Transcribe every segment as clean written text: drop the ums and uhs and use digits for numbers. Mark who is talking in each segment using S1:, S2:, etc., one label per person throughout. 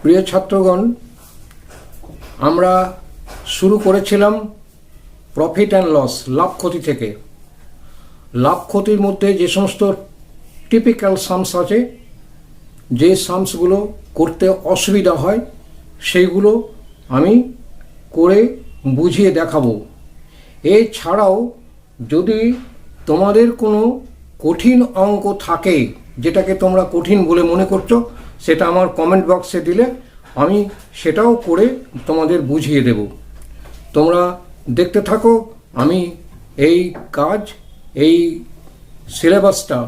S1: প্রিয় ছাত্রগণ, আমরা শুরু করেছিলাম প্রফিট অ্যান্ড লস, লাভ ক্ষতি থেকে। লাভ ক্ষতির মধ্যে যে সমস্ত টিপিক্যাল সামস আছে, যে সামসগুলো করতে অসুবিধা হয়, সেইগুলো আমি করে বুঝিয়ে দেখাবো। এছাড়াও যদি তোমাদের কোনো কঠিন অঙ্ক থাকে, যেটাকে তোমরা কঠিন বলে মনে করছো, সেটা আমার কমেন্ট বক্সে দিলে আমি সেটাও করে তোমাদের বুঝিয়ে দেব। তোমরা দেখতে থাকো। আমি এই কাজ, এই সিলেবাসটা,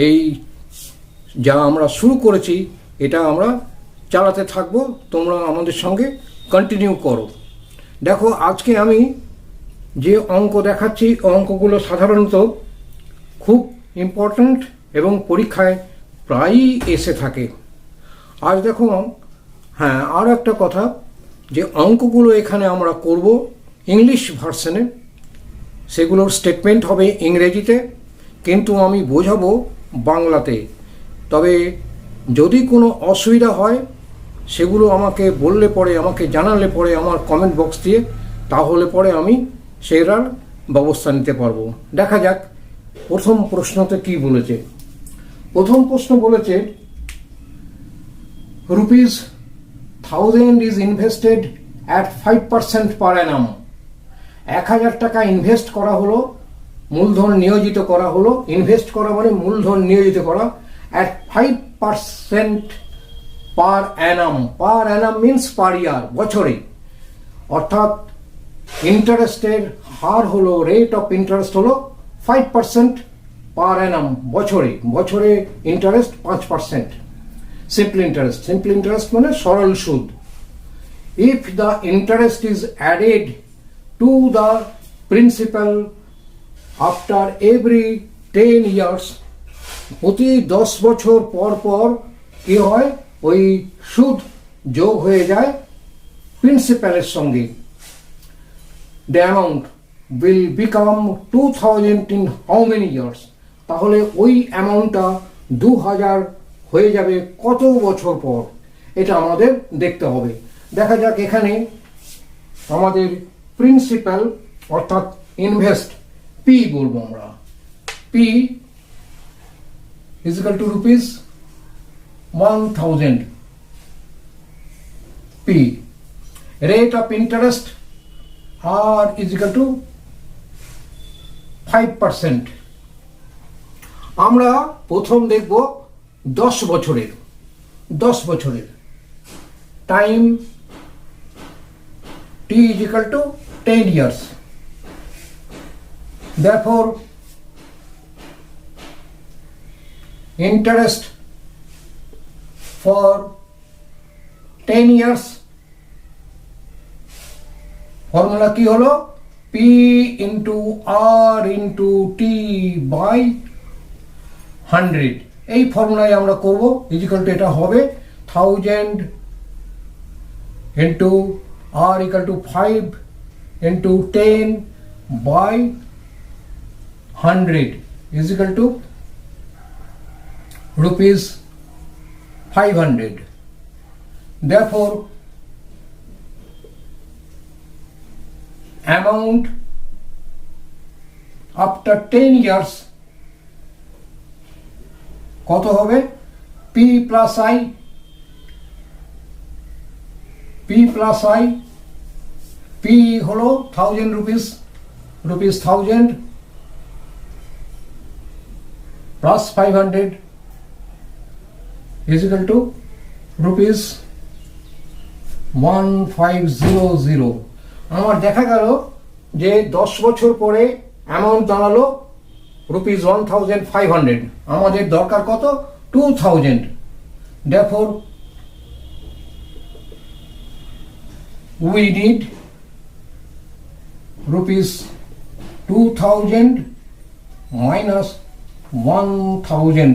S1: এই যা আমরা শুরু করেছি, এটা আমরা চালাতে থাকবো। তোমরা আমাদের সঙ্গে কন্টিনিউ করো। দেখো, আজকে আমি যে অঙ্ক দেখাচ্ছি, অঙ্কগুলো সাধারণত খুব ইম্পর্ট্যান্ট এবং পরীক্ষায় প্রায়ই এসে থাকে। আজ দেখো, হ্যাঁ, আর একটা কথা, যে অঙ্কগুলো এখানে আমরা করব ইংলিশ ভার্সনে, সেগুলোর স্টেটমেন্ট হবে ইংরেজিতে, কিন্তু আমি বোঝাবো বাংলাতে। তবে যদি কোনো অসুবিধা হয়, সেগুলো আমাকে বললে পরে, আমাকে জানালে পরে আমার কমেন্ট বক্স দিয়ে, তাহলে পরে আমি সেটার ব্যবস্থা নিতে পারবো। দেখা যাক প্রথম প্রশ্নতে কি বলেছে। প্রথম প্রশ্ন বলেছে, ₹1000 is invested at 5% per annum। 1000 টাকা ইনভেস্ট করা হলো, মূলধন নিয়োজিত করা হলো। ইনভেস্ট করা মানে মূলধন নিয়োজিত করা। at 5% per annum। per annum means per year, বছরে। অর্থাৎ ইন্টারেস্টের হার হলো, রেট অফ ইন্টারেস্ট হলো 5% per annum, বছরে। বছরে interest 5%। Simple interest. Simple interest মানে সরল সুদ। If the interest is added to the principal after every 10 years, প্রতি 10 বছর পর পর কি হয়, ওই সুদ যোগ হয়ে যায় প্রিন্সিপালের সঙ্গে। The amount will become 2000 in how many years? তাহলে ওই অ্যামাউন্টটা 2000 হয়ে যাবে কত বছর পর? এটা আমাদের দেখতে হবে। দেখা যাক, এখানে আমাদের প্রিন্সিপাল অর্থাৎ ইনভেস্ট, পি বলবো আমরা। P is equal to ₹1000। P rate of interest R is equal to 5%। আমরা প্রথম দেখব 10 বছরের। 10 বছরের time T is equal to 10 years। Therefore interest for 10 years formula কি হলো? P into R into T by 100। এই ফর্মুলায় আমরা করব। ইজিক্যাল টু এটা হবে 1000 into R equal to 5 into 10 by 100 is equal to ₹500। Therefore amount after 10 years কত হবে? P plus I, P plus I, P হলো 1000 rupees, ₹1000 plus 500 is equal to ₹1500। আমার দেখা গেল যে 10 বছর পরে অ্যামাউন্ট দাঁড়ালো ₹1500। আমাদের দরকার কত? 2000। Therefore we need ₹2000 minus 1000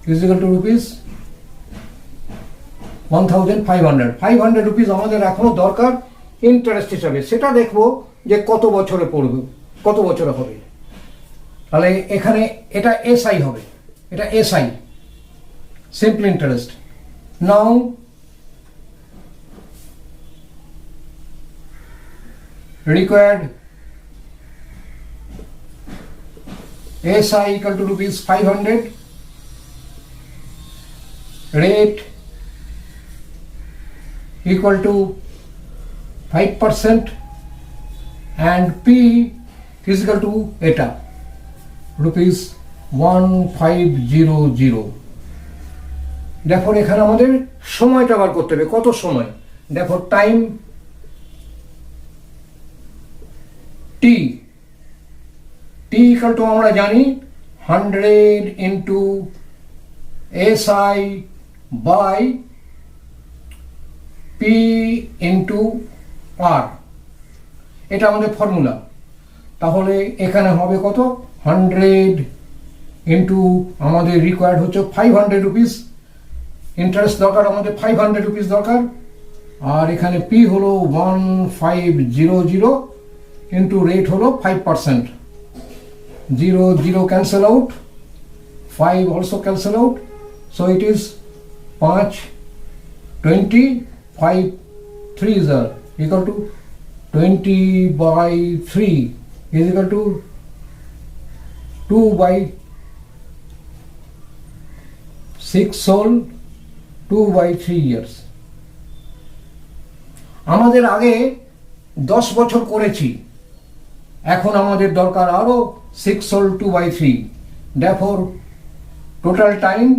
S1: is equal to ₹1500। 500 rupees আমাদের এখনো দরকার ইন্টারেস্ট হিসাবে। সেটা দেখবো যে কত বছরে পড়বে, কত বছরে হবে। তাহলে এখানে এটা এসআই হবে, এটা SI, simple interest. Now required SI equal to rupees 500, rate equal to 5%, and P is equal to eta rupees 1500. দেখো এখানে আমাদের সময়টা বার করতে হবে, কত সময়। দেখো টাইম টি ইকুয়াল টু আমরা জানি 100 into SI by P into R, এটা আমাদের ফর্মুলা। তাহলে এখানে হবে কত, 100 ইন্টু আমাদের রিকোয়ার্ড হচ্ছে 500 রুপিস, ইন্টারেস্ট দরকার আমাদের 500 রুপিস দরকার, আর এখানে পি হলো 1500 ইন্টু রেট হলো 5%, 0 0 cancel out, 5 also cancel out, so it is 5 20 5 3 are equal to 20 by 3 is equal to 2 by 6 sold, 2 by 3 years. আমাদের আগে 10 বছর করেছি, এখন আমাদের দরকার আরো 6 sold 2 by 3, therefore total time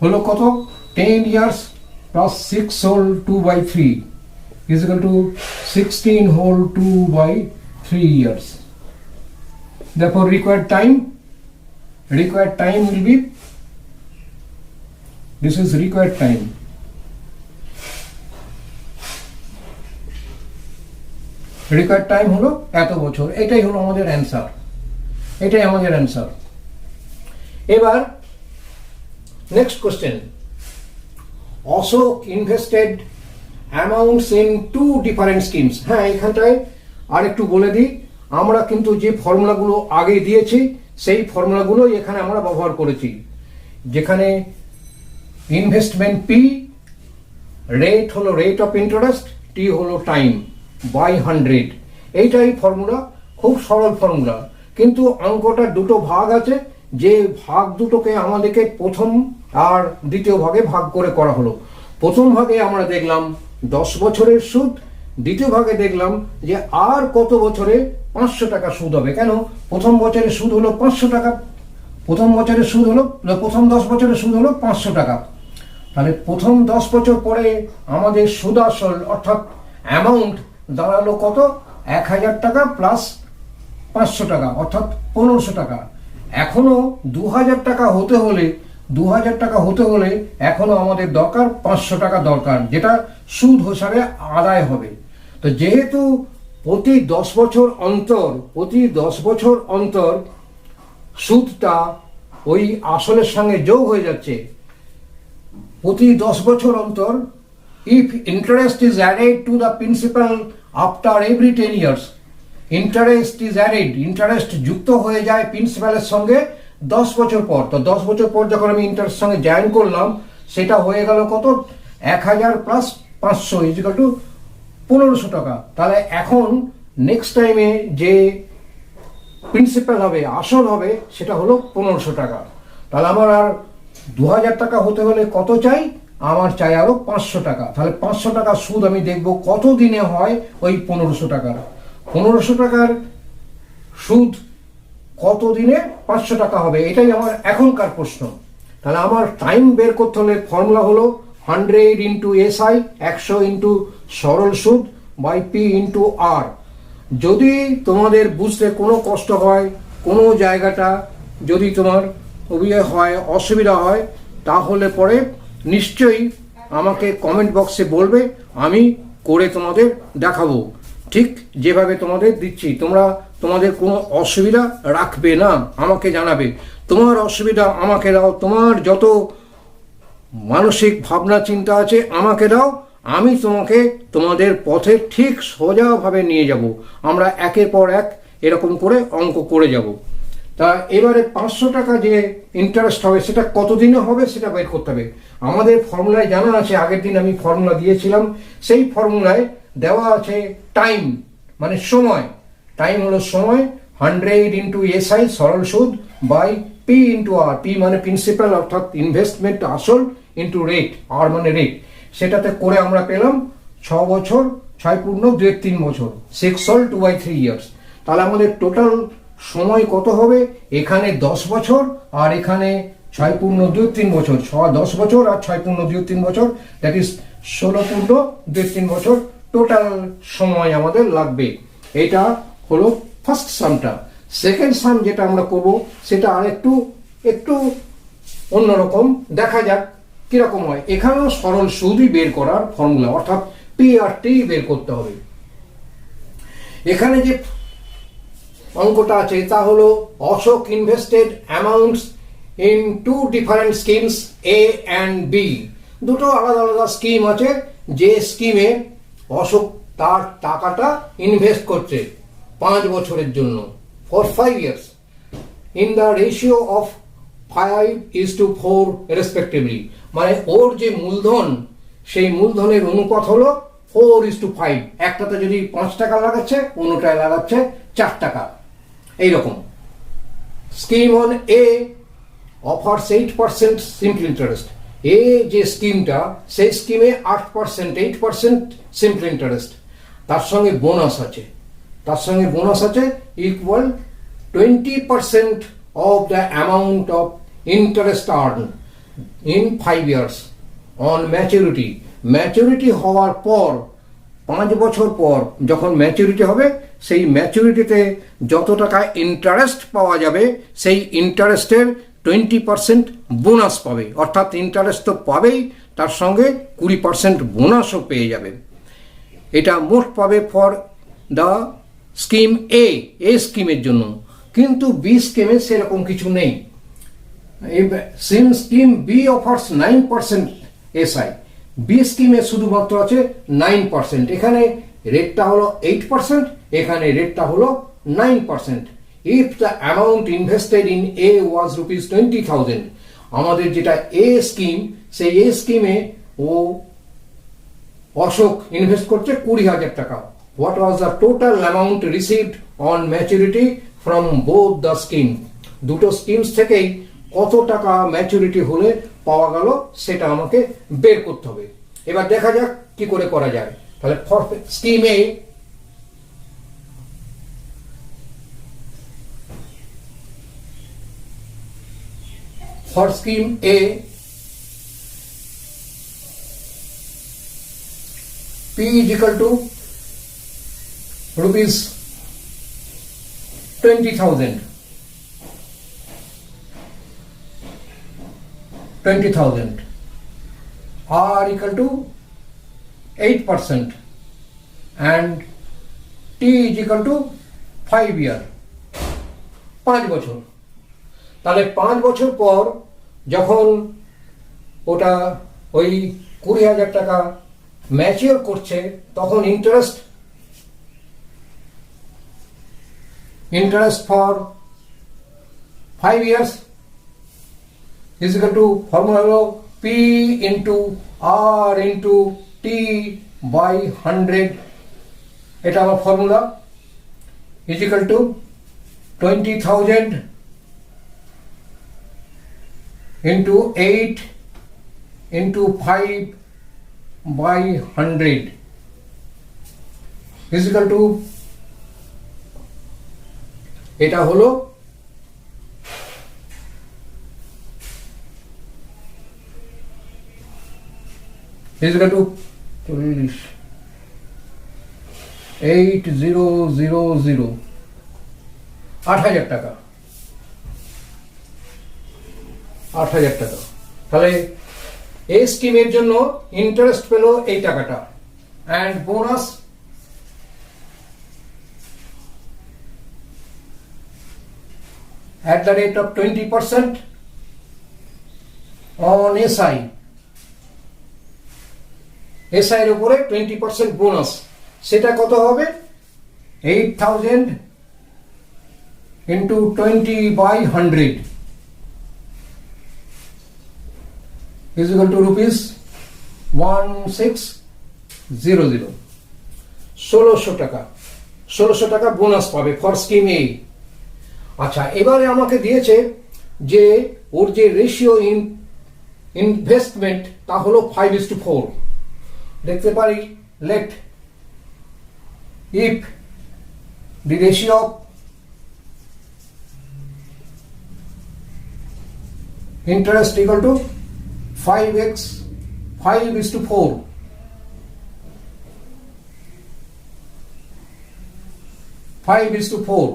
S1: হলো কত, 10 years plus 6 sold 2 by 3 is equal to 16 whole 2 by 3 years. Therefore required time will be, this is required time. Required time হলো এত বছর, এটাই হলো আমাদের অ্যান্সার, এটাই আমাদের অ্যান্সার। এবার next question, Ashok invested amounts in 2 different schemes. হ্যাঁ, এখানটায় আরেকটু বলে দিই, আমরা কিন্তু যে ফর্মুলাগুলো আগে দিয়েছি সেই ফর্মুলাগুলোই এখানে আমরা ব্যবহার করেছি, যেখানে ইনভেস্টমেন্ট পি, রেট হলো রেট অফ ইন্টারেস্ট, টি হলো টাইম বাই 100, এইটাই ফর্মুলা, খুব সরল ফর্মুলা। কিন্তু অঙ্কটার দুটো ভাগ আছে, যে ভাগ দুটোকে আমাদেরকে প্রথম আর দ্বিতীয় ভাগে ভাগ করে করা হলো। প্রথম ভাগে আমরা দেখলাম 10 বছরের সুদ, দ্বিতীয় ভাগে দেখলাম যে আর কত বছরে 500 টাকা সুদ হবে। কেন, প্রথম বছরের সুদ হলো 500 টাকা, প্রথম বছরের সুদ হলো, প্রথম 10 বছরের সুদ হলো 500 টাকা। তাহলে প্রথম 10 বছর পরে আমাদের সুদ আসল অর্থাৎ অ্যামাউন্ট দাঁড়ালো কত, 1000 টাকা প্লাস 500 টাকা অর্থাৎ 1500 টাকা। এখনো 2000 টাকা হতে হলে, 2000 টাকা হতে হলে এখনো আমাদের দরকার 500 টাকা দরকার, যেটা সুদ হিসাবে আদায় হবে। তো যেহেতু প্রতি 10 বছর অন্তর সুদটা ওই আসলের সঙ্গে যোগ হয়ে যাচ্ছে, প্রতি 10 বছর অন্তর, if interest is added to the principal after every 10 years, interest is added, interest যুক্ত হয়ে যায় প্রিন্সিপালের সঙ্গে 10 বছর পর। তো 10 বছর পর যখন আমি ইন্টারেস্ট সঙ্গে জয়েন করলাম, সেটা হয়ে গেল কত, 1000 প্লাস 500 ইজ ইকুয়াল টু 1500 টাকা। তাহলে এখন নেক্সট টাইমে যে প্রিন্সিপাল হবে, আসল হবে, সেটা হলো 1500 টাকা। তাহলে আমার আর 2000 টাকা হতে হলে কত চাই, আমার চাই আরো 500 টাকা। তাহলে 500 টাকা সুদ আমি দেখব কত দিনে হয় ওই 1500 টাকার। 1500 টাকার সুদ কত দিনে 500 টাকা হবে, এটাই আমার এখনকার প্রশ্ন। তাহলে আমার টাইম বের করতে হলে ফর্মুলা হলো 100 ইন্টু SI, 100 ইন্টু সরল সুদ বাই পি ইন্টু আর। যদি তোমাদের বুঝতে কোনো কষ্ট হয়, কোনো জায়গাটা যদি তোমার অসুবিধা হয়, তাহলে পরে নিশ্চয়ই আমাকে কমেন্ট বক্সে বলবে, আমি করে তোমাদের দেখাবো ঠিক যেভাবে তোমাদের দিচ্ছি। তোমাদের কোনো অসুবিধা রাখবে না, আমাকে জানাবে। তোমার অসুবিধা আমাকে দাও, তোমার যত মানসিক ভাবনা চিন্তা আছে আমাকে দাও, আমি তোমাদের পথে ঠিক সোজাভাবে নিয়ে যাব। আমরা একের পর এক এরকম করে অঙ্ক করে যাব। তা এবারে 500 টাকা যে ইন্টারেস্ট হবে সেটা কতদিনে হবে সেটা বের করতে হবে। আমাদের ফর্মুলায় জানা আছে, আগের দিন আমি ফর্মুলা দিয়েছিলাম, সেই ফর্মুলায় দেওয়া আছে টাইম মানে সময়। টাইম হলো সময়, 100 ইন্টু এসআই সরল সুদ by P into R, P মানে প্রিন্সিপাল অর্থাৎ ইনভেস্টমেন্ট আসল ইন্টু রেট, আর মানে রেট। সেটাতে করে আমরা পেলাম 6 বছর 6 পূর্ণ 2-3 বছর, 6 সল 2/3 ইয়ার্স। তাহলে আমাদের টোটাল সময় কত হবে? এখানে 10 বছর আর এখানে 6 পূর্ণ 2-3 বছর, 10 বছর আর 6 পূর্ণ 2-3 বছর, দ্যাট ইজ 16 পূর্ণ 2-3 বছর টোটাল সময় আমাদের লাগবে। এটা হলো ফার্স্ট সামটা। সেকেন্ড সাম যেটা আমরা করব সেটা আর একটু অন্যরকম, দেখা যাক কিরকম হয়। এখানেও সরল সুদই বের করার ফর্মুলা, অর্থাৎ পি আর টি বের করতে হবে। এখানে যে অঙ্কটা আছে তা হলো Ashok invested amounts in 2 different schemes A and B. দুটো আলাদা আলাদা স্কিম আছে, যে স্কিমে অশোক তার টাকাটা ইনভেস্ট করছে 5 বছরের জন্য, for 5 years, in the ratio of 5:4 respectively. মানে ওর যে মূলধন, সেই মূলধনের অনুপাত হলো 4:5। একটাতে যদি 5 টাকা লাগাচ্ছে, অন্যটায় লাগাচ্ছে 4 টাকা, এইরকম। Scheme on A offers 8% simple interest. এ যে স্কিমটা, সেই স্কিমে 8% সিম্পল ইন্টারেস্ট, তার সঙ্গে বোনাস আছে, equal 20% of the amount of interest earned in 5 years on maturity. Maturity হওয়ার পর 5 বছর পর যখন ম্যাচুরিটি হবে, সেই ম্যাচুরিটিতে যত টাকা ইন্টারেস্ট পাওয়া যাবে সেই ইন্টারেস্টের 20% বোনাস পাবে। অর্থাৎ ইন্টারেস্ট তো পাবেই, তার সঙ্গে 20% বোনাসও পেয়ে যাবে। এটা মোট পাবে ফর দ্য স্কিম এ স্কিমের জন্য। কিন্তু বি স্কিমে সেরকম কিছু নেই। Scheme B offers 9% SI. B স্কিমে শুধুমাত্র আছে 9%। এখানে রেটটা হলো 8%, এখানে রেটটা হলো 9%। If the amount invested in A was ₹20,000, আমাদের যেটা এ স্কিম, সেই এ স্কিমে অশোক ইনভেস্ট করছে 20,000 টাকা। What was the total amount received on maturity from both the scheme? দুটো স্কিমস থেকেই কত টাকা ম্যাচুরিটি হলে পাওয়া গেল সেটা আমাকে বের করতে হবে। এবার দেখা যাক কি করে করা যায়। তাহলে for scheme A, P is equal to rupees 20,000, R equal to 8% and T is equal to 5 year, 5 বছর। তাহলে 5 বছর পর যখন ওটা ওই 20,000 টাকা ম্যাচিওর করছে, তখন interest for 5 years is equal to, formula হলো P into R into T by 100, এটা আমার formula, is equal to 20,000 into 8 into 5 by 100 is equal to, এটা হলো is equal to 8000, 8,000 টাকা, 8,000 টাকা। তাহলে এই স্কিমের জন্য ইন্টারেস্ট পেল এই টাকাটা, and bonus at the rate of 20% on SI, SI এর উপরে 20% বোনাস। সেটা কত হবে? 8,000 into 20/100 is equal to rupees 1600, 1600 টাকা। 1600 টাকা বোনাস পাবে ফর স্কিম এ। আচ্ছা, এবারে আমাকে দিয়েছে যে ওর যে রেশিও ইনভেস্টমেন্ট তা হলো 5:4। দেখতে পারি let if the ratio of interest equal to 5x 5:4,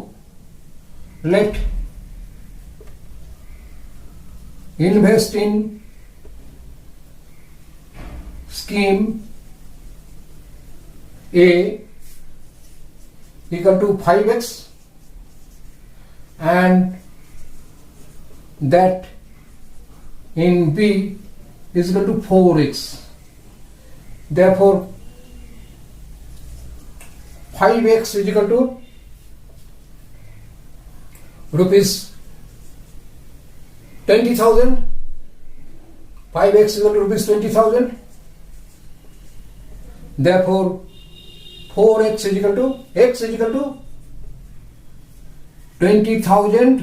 S1: let invest in scheme A equal to 5x and that in B is equal to 4x. Therefore 5x is equal to rupees 20,000. 5x is equal to rupees 20,000. Therefore 4x is equal to x is equal to 20,000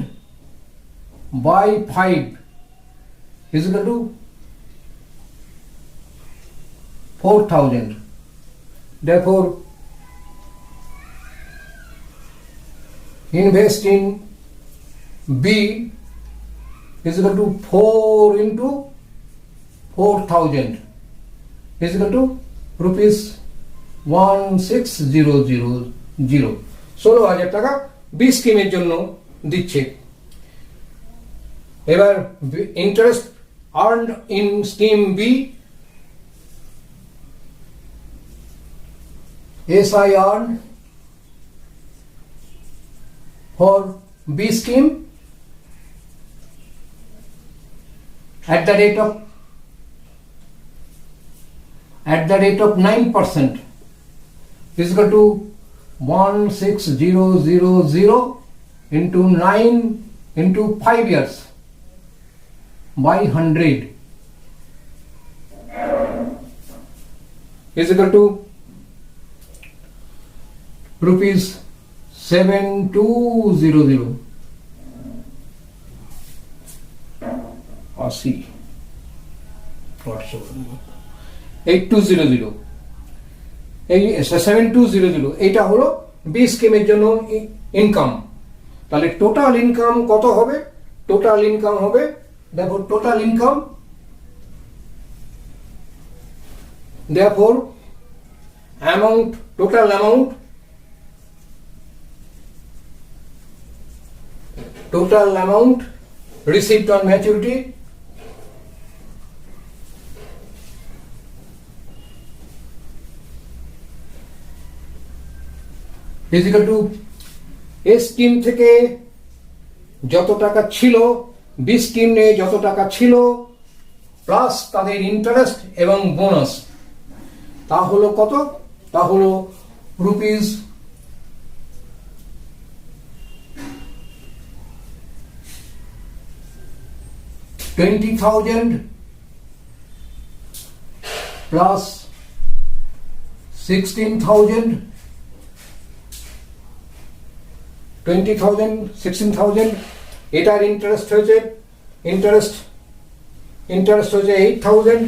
S1: by 5 is equal to 4,000. Therefore invest in B is equal to 4 into 4,000 is equal to rupees 1600, 16,000 টাকা B স্কিমের জন্য দিচ্ছে। এবার interest earned in scheme B, SI earned for B scheme at the rate of 9% is equal to 16,000 into 9 into 5 years by 100 is equal to rupees 7200, 8200, এই 7200 এটা হলো B স্কিমের জন্য ইনকাম। তাহলে টোটাল ইনকাম কত হবে? টোটাল ইনকাম হবে, দেখো total income, therefore amount, total amount received on maturity is equal to A scheme থেকে যত টাকা ছিল, বি স্কিমে যত টাকা ছিল প্লাস তাদের ইন্টারেস্ট এবং বোনাস, তা হলো কত? তা হলো রুপিস 20,000 plus 16,000, 20,000 16,000, এটার ইন্টারেস্ট হয়েছে 8,000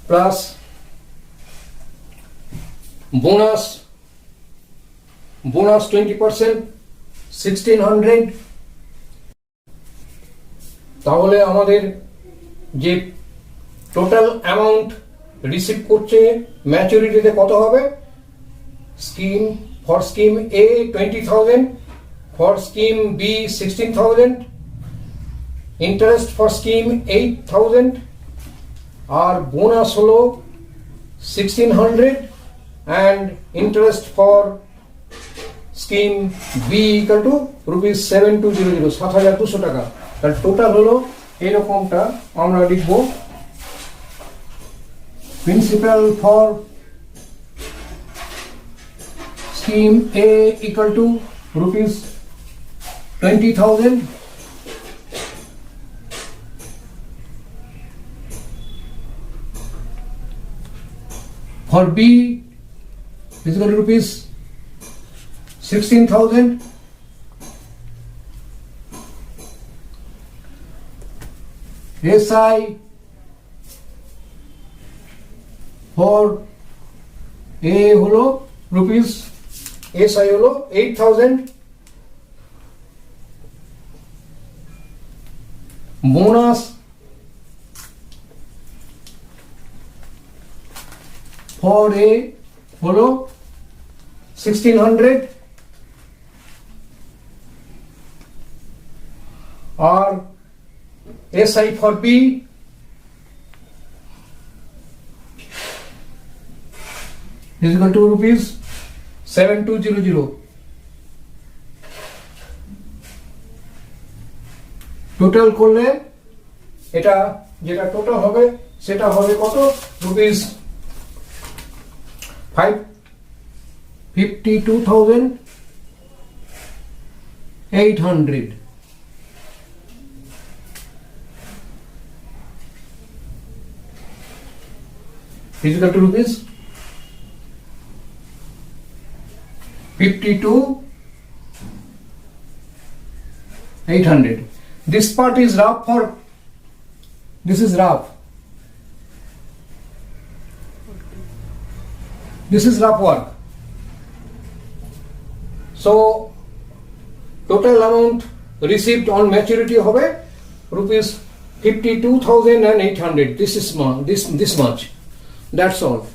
S1: প্লাস বোনাস 20%, 1,600। তাহলে আমাদের যে টোটাল অ্যামাউন্ট রিসিভ করছে ম্যাচুরিটিতে কত হবে? Scheme for scheme A 20,000, for scheme B 16,000, interest for scheme 8,000 আর বোনাস হলো 1,600 and interest for scheme B equal to rupees 7200, 7,200 টাকা। তাহলে টোটাল হলো এরকমটা আমরা লিখব, principal for scheme A equal to rupees 20,000. For B is equal to rupees 16,000. SI for A হলো rupees SI হলো 8,000. Bonus for A হলো 1,600 और SI for B is equal to rupees 7,200. Total করলে এটা যেটা টোটাল হবে সেটা হবে কত rupees 52,800. Is equal to rupees 52,800. This part is rough for this is rough. This is rough work. So total amount received on maturity hobe rupees 52,800. This is this much. That's all.